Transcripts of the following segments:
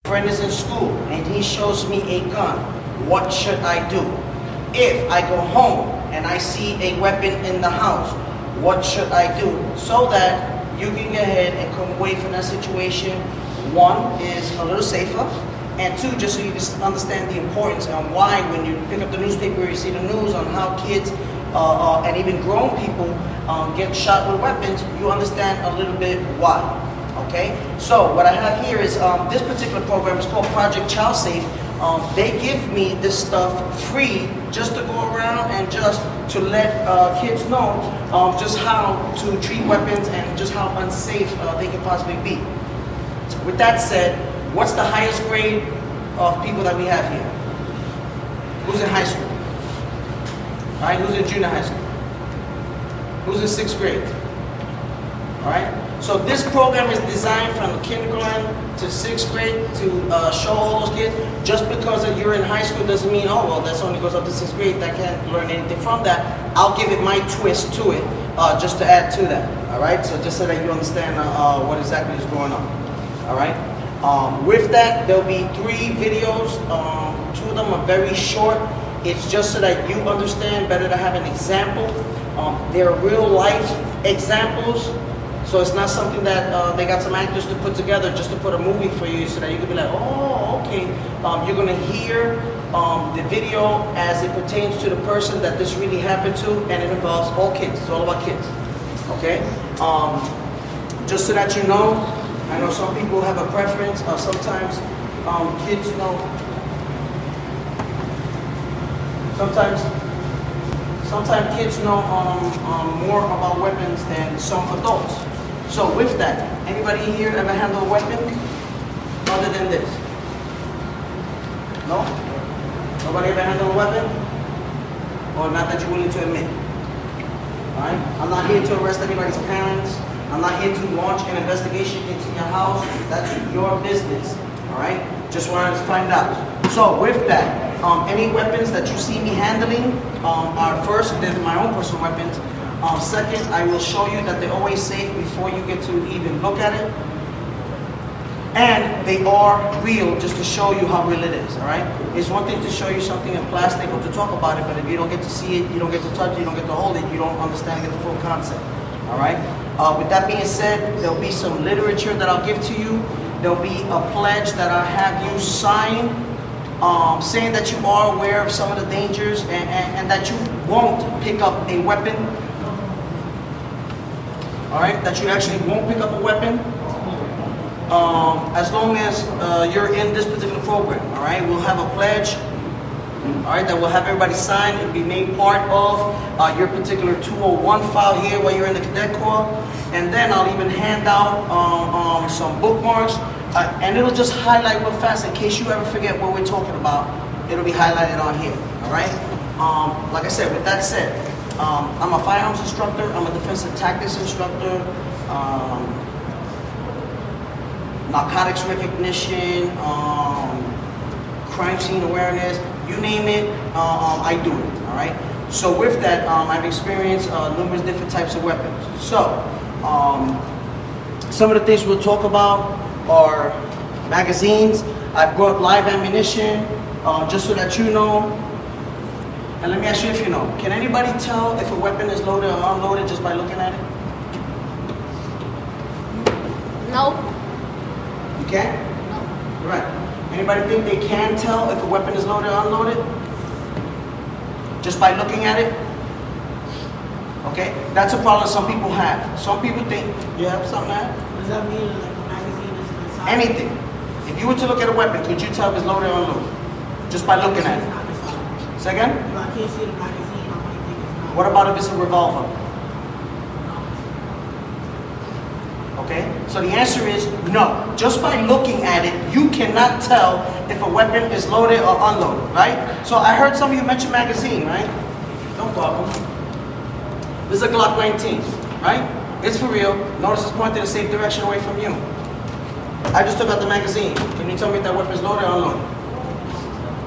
Friend is in school and he shows me a gun. What should I do? If I go home and I see a weapon in the house, what should I do? So that you can get ahead and come away from that situation. One, is a little safer, and two, just so you can understand the importance and why when you pick up the newspaper, you see the news on how kids and even grown people get shot with weapons, you understand a little bit why. Okay, so what I have here is this particular program is called Project Child Safe. They give me this stuff free just to go around and just to let kids know just how to treat weapons and just how unsafe they can possibly be. With that said, what's the highest grade of people that we have here? Who's in high school? All right, who's in junior high school? Who's in 6th grade? All right. So this program is designed from kindergarten to 6th grade to show all those kids. Just because you're in high school doesn't mean, oh, well, that only goes up to 6th grade. That can't learn anything from that. I'll give it my twist to it just to add to that. All right, so just so that you understand what exactly is going on. All right. With that, there'll be 3 videos. 2 of them are very short. It's just so that you understand better to have an example. They're real life examples. So it's not something that they got some actors to put together just to put a movie for you so that you can be like, oh, okay. You're going to hear the video as it pertains to the person that this really happened to, and it involves all kids. It's all about kids. Okay? Just so that you know, I know some people have a preference. Sometimes kids know. Sometimes kids know more about weapons than some adults. So with that, anybody here ever handle a weapon other than this? No? Nobody ever handle a weapon? Or not that you're willing to admit? Alright? I'm not here to arrest anybody's parents. I'm not here to launch an investigation into your house. That's your business. Alright? Just wanted to find out. So with that, any weapons that you see me handling are first, they're my own personal weapons. Second, I will show you that they're always safe before you get to even look at it. And they are real, just to show you how real it is, all right? It's one thing to show you something in plastic or to talk about it, but if you don't get to see it, you don't get to touch it, you don't get to hold it, you don't understand and get the full concept, all right? With that being said, there'll be some literature that I'll give to you. There'll be a pledge that I'll have you sign, saying that you are aware of some of the dangers and that you won't pick up a weapon. All right, that you actually won't pick up a weapon as long as you're in this particular program. All right, we'll have a pledge. All right, that will have everybody sign and be made part of your particular 201 file here while you're in the Cadet Corps. And then I'll even hand out some bookmarks. And it'll just highlight real fast in case you ever forget what we're talking about. It'll be highlighted on here, all right? Like I said, with that said, I'm a firearms instructor, I'm a defensive tactics instructor, narcotics recognition, crime scene awareness, you name it, I do it, all right? So with that, I've experienced numerous different types of weapons. So, some of the things we'll talk about are magazines. I brought live ammunition, just so that you know. And let me ask you if you know. Can anybody tell if a weapon is loaded or unloaded just by looking at it? No. You can't? No. Right. Anybody think they can tell if a weapon is loaded or unloaded? Just by looking at it? Okay? That's a problem some people have. Some people think, you have something to add? What does that mean? Like the magazine is inside? Anything. If you were to look at a weapon, could you tell if it's loaded or unloaded? Just by looking at it. Say again? If I can't see the magazine, I might think it's not. What about if it's a revolver? Okay? So the answer is no. Just by looking at it, you cannot tell if a weapon is loaded or unloaded, right? So I heard some of you mention magazine, right? No problem. This is a Glock 19, right? It's for real. Notice it's pointed in a safe direction away from you. I just took out the magazine. Can you tell me if that weapon is loaded or unloaded?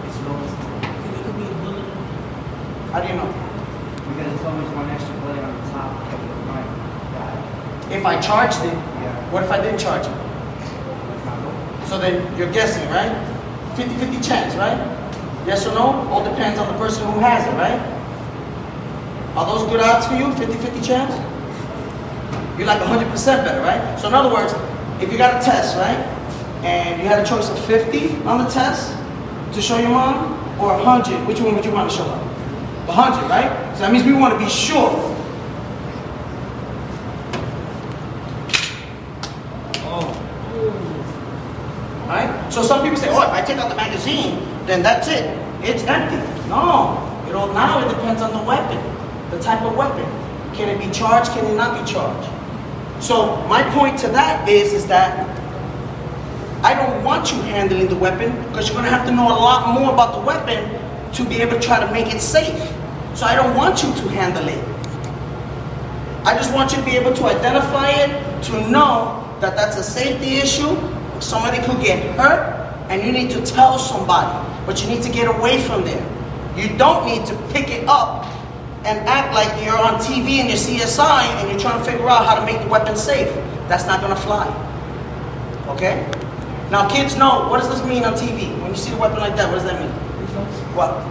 It's loaded. It could be a bullet. How do you know? Because it's always one extra bullet on the top of the right guy. If I charged it, Yeah. what if I didn't charge it? It's not loaded. So then you're guessing, right? 50-50 chance, right? Yes or no? All depends on the person who has it, right? Are those good odds for you? 50-50 chance? You're like 100% better, right? So in other words, if you got a test, right? And you had a choice of 50 on the test to show your mom, or 100, which one would you want to show her? 100, right? So that means we want to be sure. Right? So some people say, oh, if I take out the magazine, then that's it. It's empty. No. Now it depends on the weapon, the type of weapon. Can it be charged? Can it not be charged? So my point to that is that I don't want you handling the weapon, because you're going to have to know a lot more about the weapon to be able to try to make it safe. So I don't want you to handle it. I just want you to be able to identify it, to know that that's a safety issue. Somebody could get hurt, and you need to tell somebody, but you need to get away from there. You don't need to pick it up and act like you're on TV and you're CSI and you're trying to figure out how to make the weapon safe. That's not going to fly. Okay? Now kids know, what does this mean on TV? When you see the weapon like that, what does that mean? What?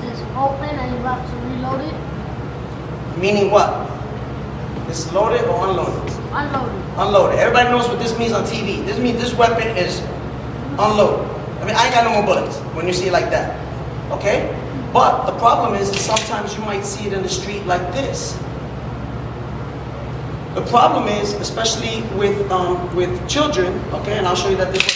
It's open and you have to reload it. Meaning what? It's loaded or unloaded? Unloaded. Unloaded. Everybody knows what this means on TV. This means this weapon is unloaded. I mean, I ain't got no more bullets when you see it like that. Okay? But the problem is sometimes you might see it in the street like this. The problem is, especially with children, okay, and I'll show you that this